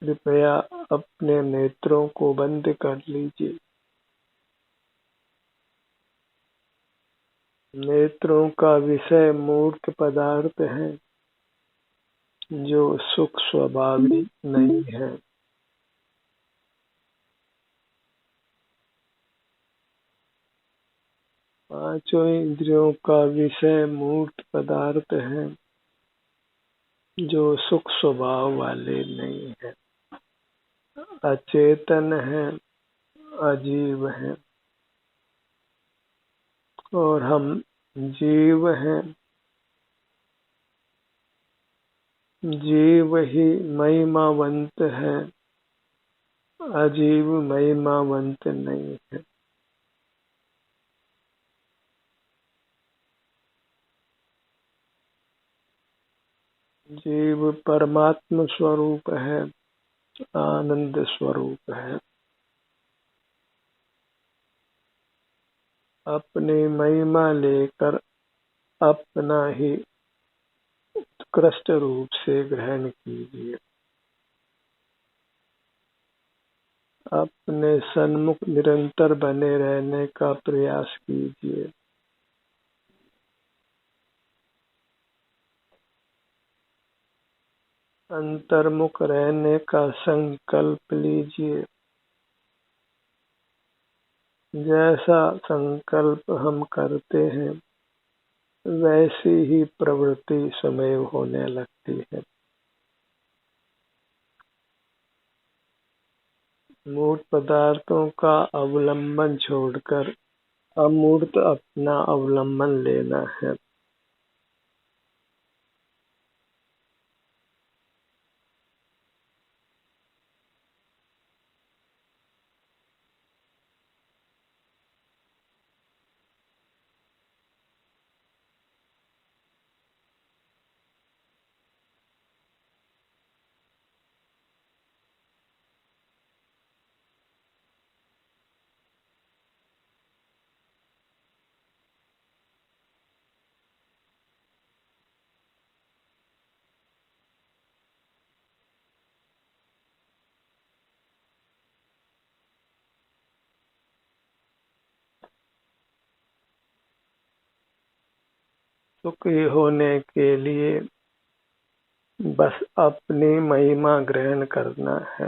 कृपया अपने नेत्रों को बंद कर लीजिए। नेत्रों का विषय मूर्त पदार्थ है जो सुख स्वभावी नहीं है। पांचों इंद्रियों का विषय मूर्त पदार्थ है जो सुख स्वभाव वाले नहीं है, अचेतन है, अजीव है। और हम जीव हैं। जीव ही महिमावंत है, अजीव महिमावंत नहीं है। जीव परमात्म स्वरूप है, आनंद स्वरूप है। अपनी महिमा लेकर अपना ही उत्कृष्ट रूप से ग्रहण कीजिए। अपने सन्मुख निरंतर बने रहने का प्रयास कीजिए। अंतर्मुख रहने का संकल्प लीजिए। जैसा संकल्प हम करते हैं वैसी ही प्रवृत्ति स्वयं होने लगती है। मूर्त पदार्थों का अवलंबन छोड़कर अमूर्त अपना अवलंबन लेना है। सुखी होने के लिए बस अपनी महिमा ग्रहण करना है।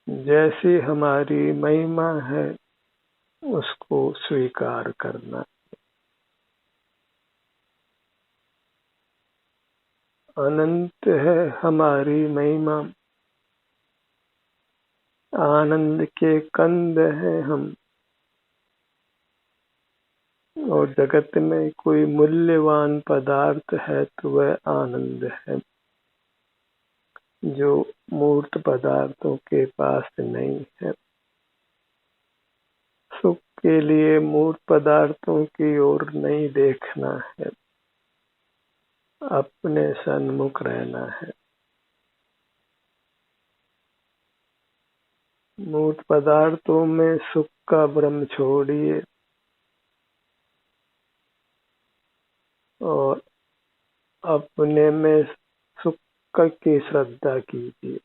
जैसी हमारी महिमा है उसको स्वीकार करना। अनंत है हमारी महिमा, आनंद के कंद है हम। और जगत में कोई मूल्यवान पदार्थ है तो वह आनंद है, जो मूर्त पदार्थों के पास नहीं है। सुख के लिए मूर्त पदार्थों की ओर नहीं देखना है, अपने सन्मुख रहना है। मूर्त पदार्थों में सुख का भ्रम छोड़िए और अपने में सुख की श्रद्धा कीजिए।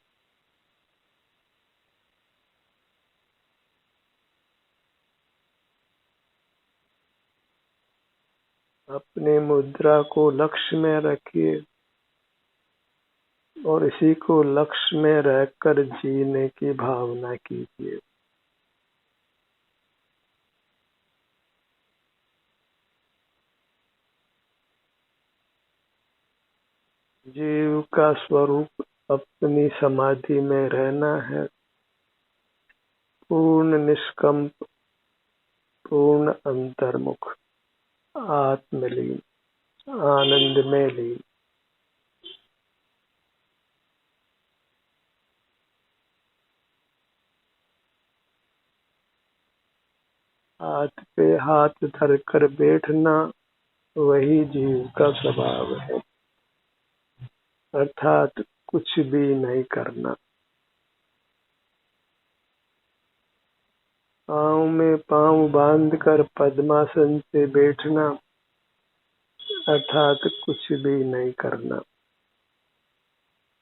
अपने मुद्रा को लक्ष्य में रखिए और इसी को लक्ष्य में रहकर जीने की भावना कीजिए। जीव का स्वरूप अपनी समाधि में रहना है, पूर्ण निष्कंप, पूर्ण अंतर्मुख, आत्मलीन, आनंद में लीन। हाथ पे हाथ धरकर बैठना वही जीव का स्वभाव है, अर्थात कुछ भी नहीं करना। पाँव में पाँव बांधकर पद्मासन से बैठना अर्थात कुछ भी नहीं करना।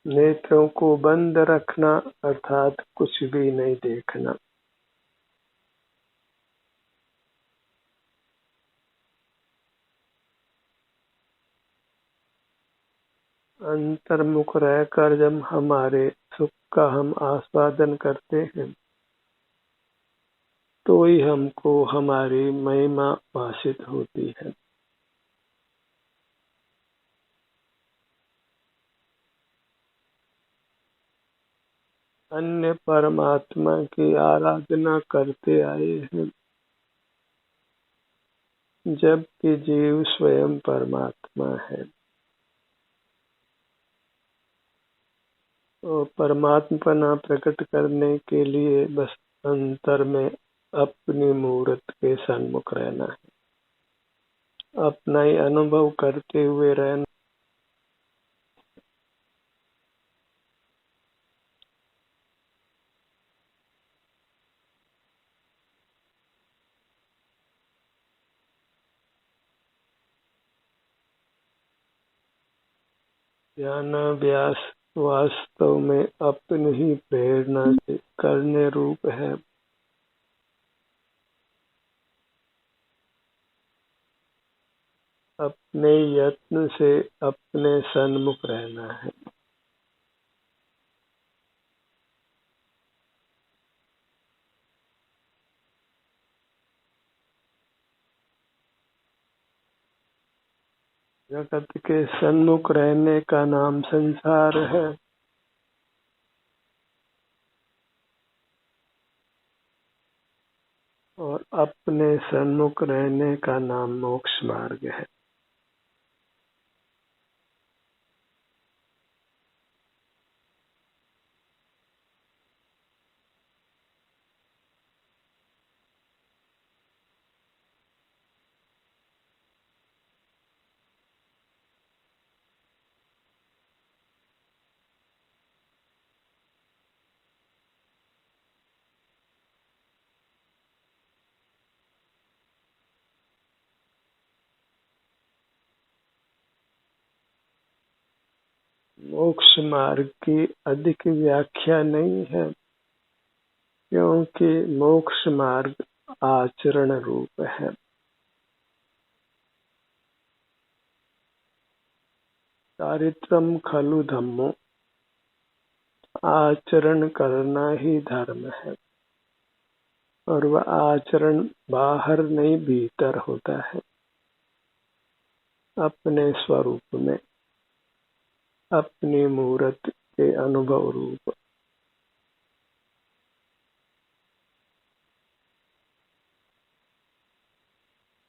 नेत्रों को बंद रखना अर्थात कुछ भी नहीं देखना। अंतर्मुख रहकर जब हमारे सुख का हम आस्वादन करते हैं तो ही हमको हमारी महिमा भाषित होती है। अन्य परमात्मा की आराधना करते आए हैं जबकि जीव स्वयं परमात्मा है और परमात्मा प्रकट करने के लिए बस अंतर में अपनी मूर्त के सन्मुख रहना है, अपना ही अनुभव करते हुए रहना। ज्ञानाभ्यास वास्तव में अपनी ही प्रेरणा से करने रूप है। अपने यत्न से अपने सन्मुख रहना है। जगत के सन्मुख रहने का नाम संसार है और अपने सन्मुख रहने का नाम मोक्ष मार्ग है। मोक्ष मार्ग की अधिक व्याख्या नहीं है क्योंकि मोक्ष मार्ग आचरण रूप है। चारित्रम खलु धम्मो, आचरण करना ही धर्म है और वह आचरण बाहर नहीं भीतर होता है। अपने स्वरूप में अपनी मूर्त के अनुभव रूप।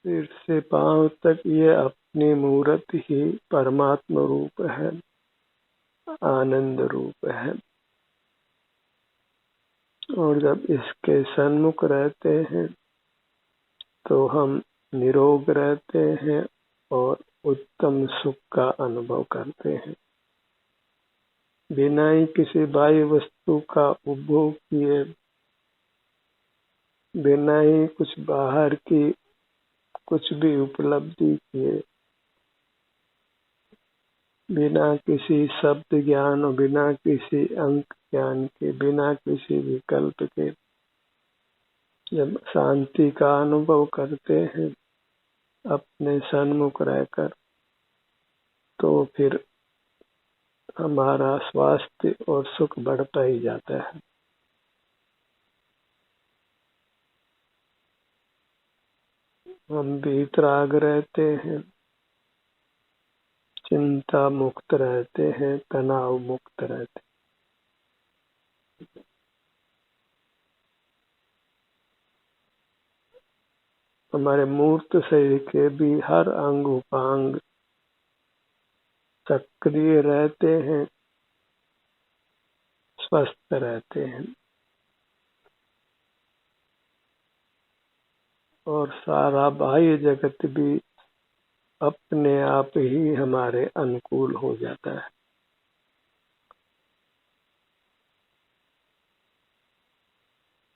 सिर से पांव तक ये अपनी मूर्त ही परमात्मा रूप है, आनंद रूप है और जब इसके सन्मुख रहते हैं तो हम निरोग रहते हैं और उत्तम सुख का अनुभव करते हैं। बिना ही किसी बाह्य वस्तु का उपभोग किए, बिना ही कुछ बाहर की कुछ भी उपलब्धि किए, बिना किसी शब्द ज्ञान और बिना किसी अंक ज्ञान के, बिना किसी विकल्प के जब शांति का अनुभव करते हैं अपने सन्मुख रहकर तो फिर हमारा स्वास्थ्य और सुख बढ़ता ही जाता है। हम वीतराग रहते हैं, चिंता मुक्त रहते हैं, तनाव मुक्त रहते हैं। हमारे मूर्त शरीर के भी हर अंग उपांग सक्रिय रहते हैं, स्वस्थ रहते हैं और सारा बाह्य जगत भी अपने आप ही हमारे अनुकूल हो जाता है।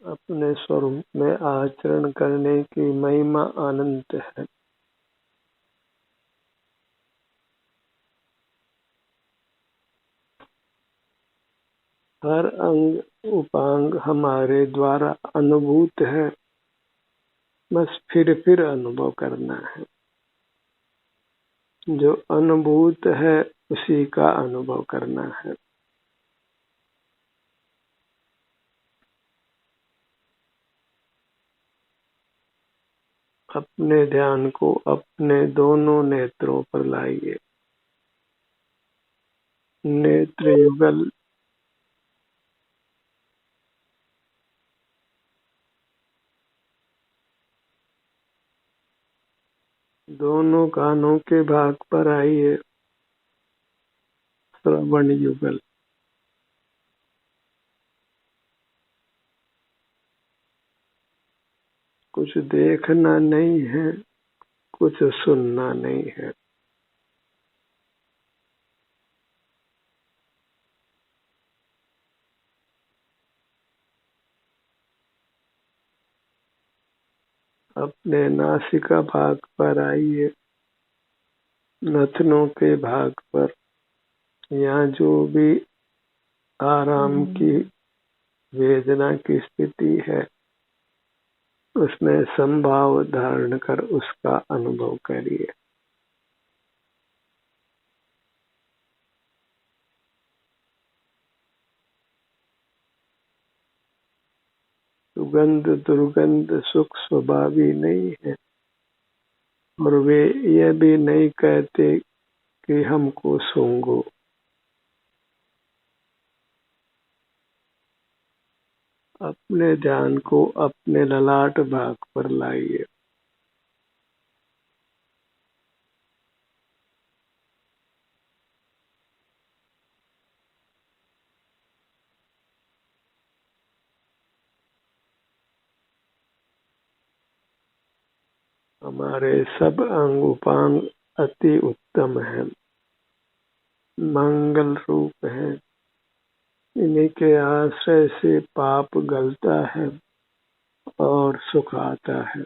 अपने स्वरूप में आचरण करने की महिमा अनंत है। हर अंग उपांग हमारे द्वारा अनुभूत है, बस फिर अनुभव करना है। जो अनुभूत है उसी का अनुभव करना है। अपने ध्यान को अपने दोनों नेत्रों पर लाइए। नेत्र युगल दोनों कानों के भाग पर आइए। श्रवण युगल कुछ देखना नहीं है, कुछ सुनना नहीं है। अपने नासिका भाग पर आइए, नथनों के भाग पर। यहाँ जो भी आराम की वेदना की स्थिति है, उसमें संभाव धारण कर उसका अनुभव करिए। सुगंध दुर्गंध सुख स्वभावी नहीं है, और वे यह भी नहीं कहते कि हमको सूंघो। अपने ध्यान को अपने ललाट भाग पर लाइए। हमारे सब अंग उपांग अति उत्तम है, मंगल रूप है। इन्हीं के आश्रय से पाप गलता है और सुख आता है।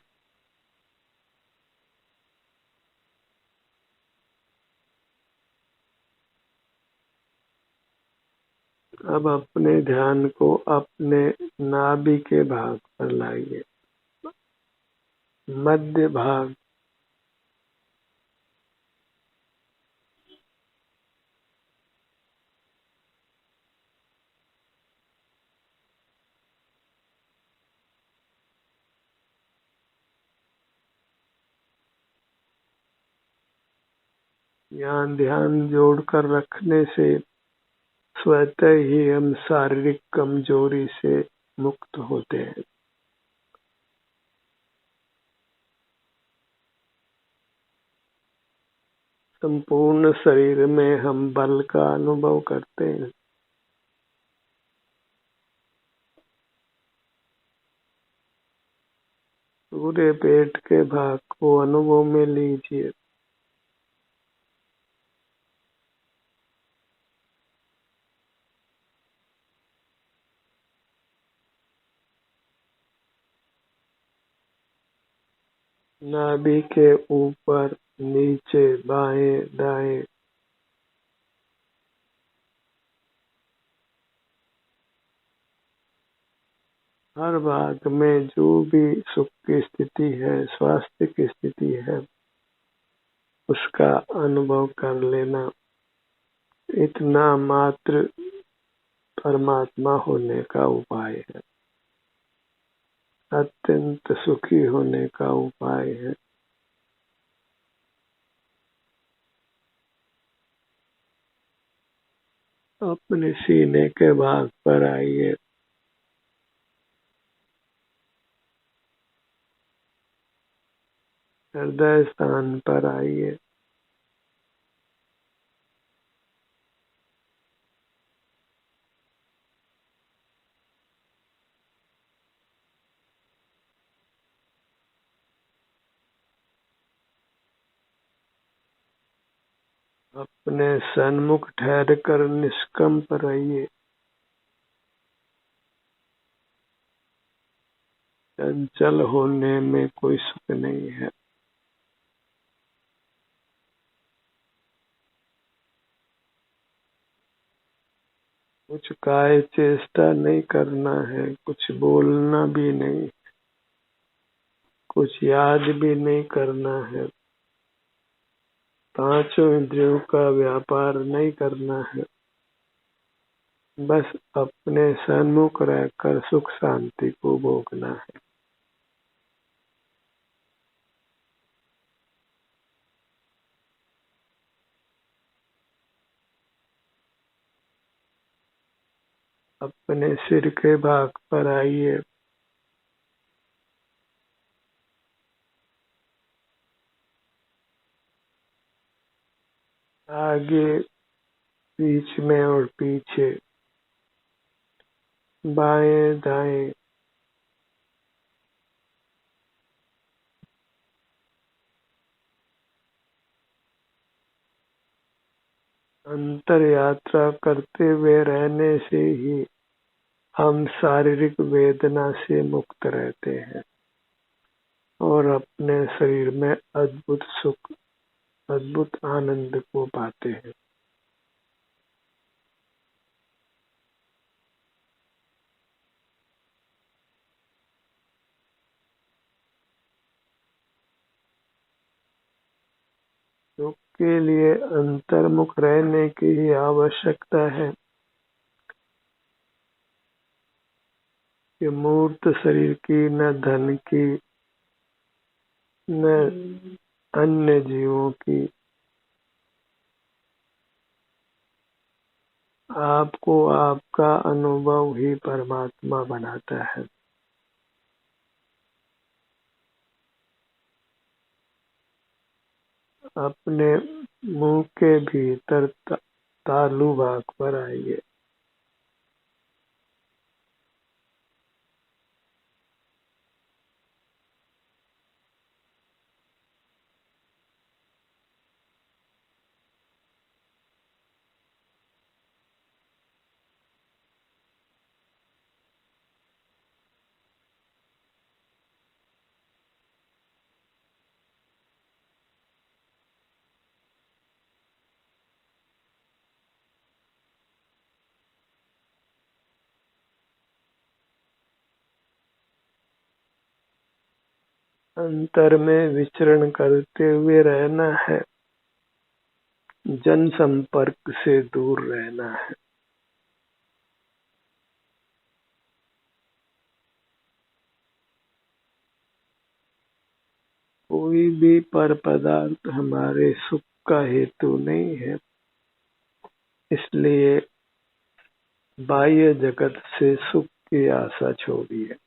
अब अपने ध्यान को अपने नाभि के भाग पर लाइए। मध्य भाग यहाँ ध्यान जोड़कर रखने से स्वतः ही हम शारीरिक कमजोरी से मुक्त होते हैं। संपूर्ण शरीर में हम बल का अनुभव करते हैं। पूरे पेट के भाग को अनुभव में लीजिए। नाभि के ऊपर नीचे बाएं दाएं हर भाग में जो भी सुख की स्थिति है, स्वास्थ्य की स्थिति है, उसका अनुभव कर लेना। इतना मात्र परमात्मा होने का उपाय है, अत्यंत सुखी होने का उपाय है। अपने सीने के भाग पर आइए। हृदय स्थान पर आइए। अपने सन्मुख ठहर कर निष्कंप रहिए। चंचल होने में कोई सुख नहीं है। कुछ काय चेष्टा नहीं करना है, कुछ बोलना भी नहीं, कुछ याद भी नहीं करना है, पांचों इंद्रियों का व्यापार नहीं करना है, बस अपने सन्मुख रहकर सुख शांति को भोगना है। अपने सिर के भाग पर आइए, आगे, बीच में और पीछे, बाएं दाएं, अंतर यात्रा करते हुए रहने से ही हम शारीरिक वेदना से मुक्त रहते हैं और अपने शरीर में अद्भुत सुख, अद्भुत आनंद को पाते हैं। सुख के लिए अंतर्मुख रहने की ही आवश्यकता है कि मूर्त शरीर की, न धन की, न अन्य जीवों की, आपको आपका अनुभव ही परमात्मा बनाता है। अपने मुंह के भीतर तालू भाग पर आइए, अंतर में विचरण करते हुए रहना है, जन संपर्क से दूर रहना है। कोई भी पर पदार्थ हमारे सुख का हेतु नहीं है, इसलिए बाह्य जगत से सुख की आशा छोड़िए।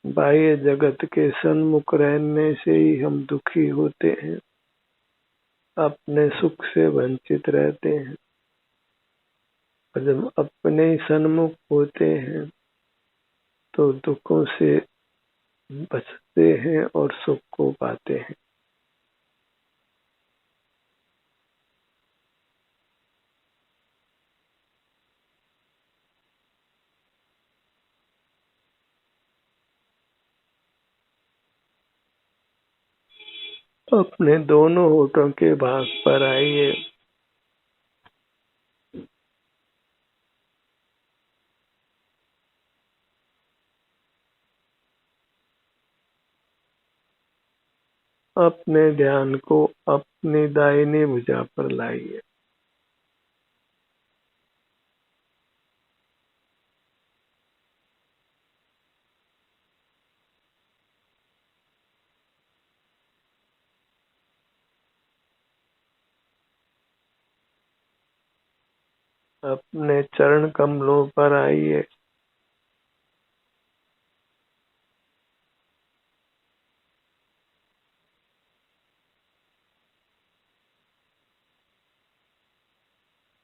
बाह्य जगत के सन्मुख रहने से ही हम दुखी होते हैं, अपने सुख से वंचित रहते हैं। और जब अपने ही सन्मुख होते हैं तो दुखों से बचते हैं और सुख को पाते हैं। अपने दोनों होठों के भाग पर आइए, अपने ध्यान को अपनी दाहिनी भुजा पर लाइए। अपने चरण कमलों पर आइए,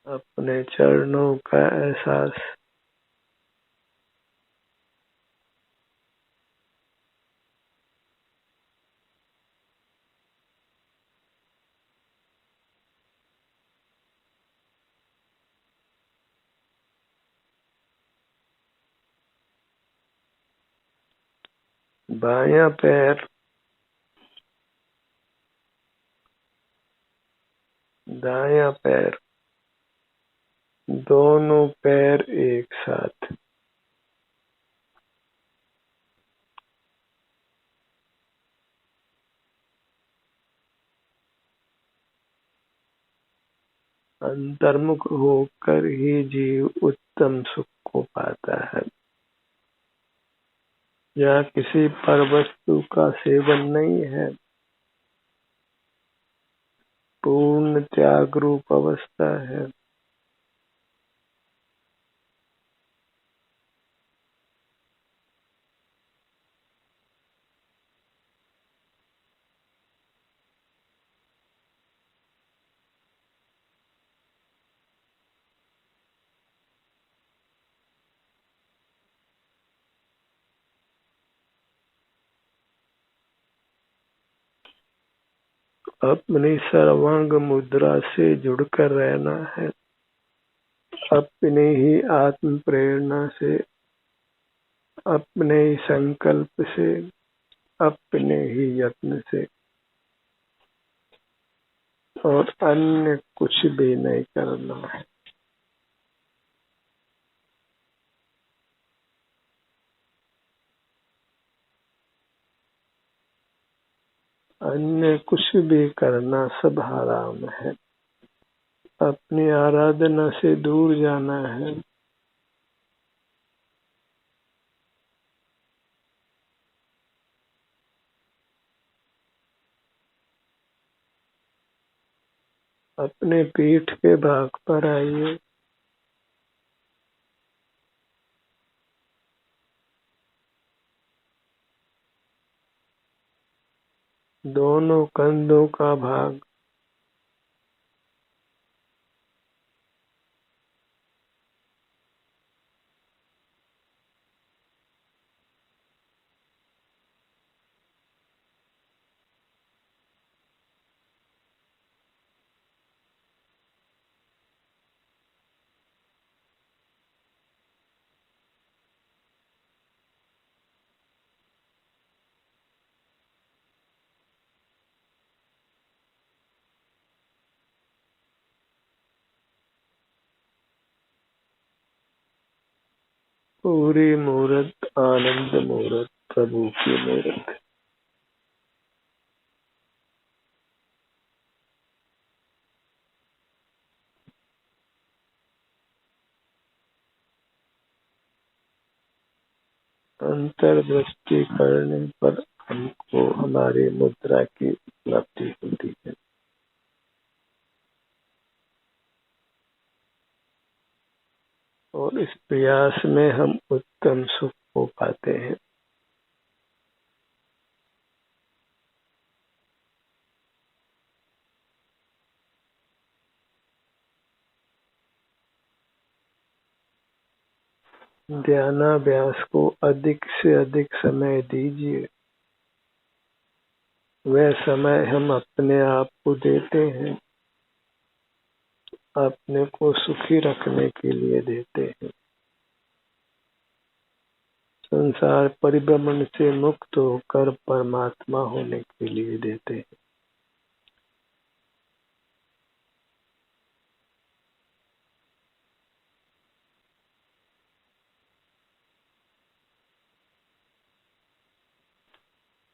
अपने चरणों का एहसास बायां पैर, दायां पैर, दोनों पैर एक साथ, अंतर्मुख होकर ही जीव उत्तम सुख को पाता है। यहाँ किसी पर वस्तु का सेवन नहीं है, पूर्ण त्याग रूप अवस्था है। अपनी सर्वांग मुद्रा से जुड़कर रहना है, अपने ही आत्म प्रेरणा से, अपने ही संकल्प से, अपने ही यत्न से, और अन्य कुछ भी नहीं करना है। अन्य कुछ भी करना सब हराम है। अपनी आराधना से दूर जाना है। अपने पीठ के भाग पर आइए। दोनों कंधों का भाग, पूरी मूरत आनंद मूरत, प्रभु की मूरत। अंतर्दृष्टि करने पर हमको हमारी मुद्रा की उपलब्धि होती है, और इस प्रयास में हम उत्तम सुख को पाते हैं। ध्यानाभ्यास को अधिक से अधिक समय दीजिए। वह समय हम अपने आप को देते हैं, अपने को सुखी रखने के लिए देते हैं, संसार परिभ्रमण से मुक्त होकर परमात्मा होने के लिए देते हैं।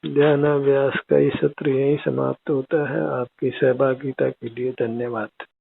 ध्यानाभ्यास का ये सत्र यहीं समाप्त होता है। आपकी सहभागिता के लिए धन्यवाद।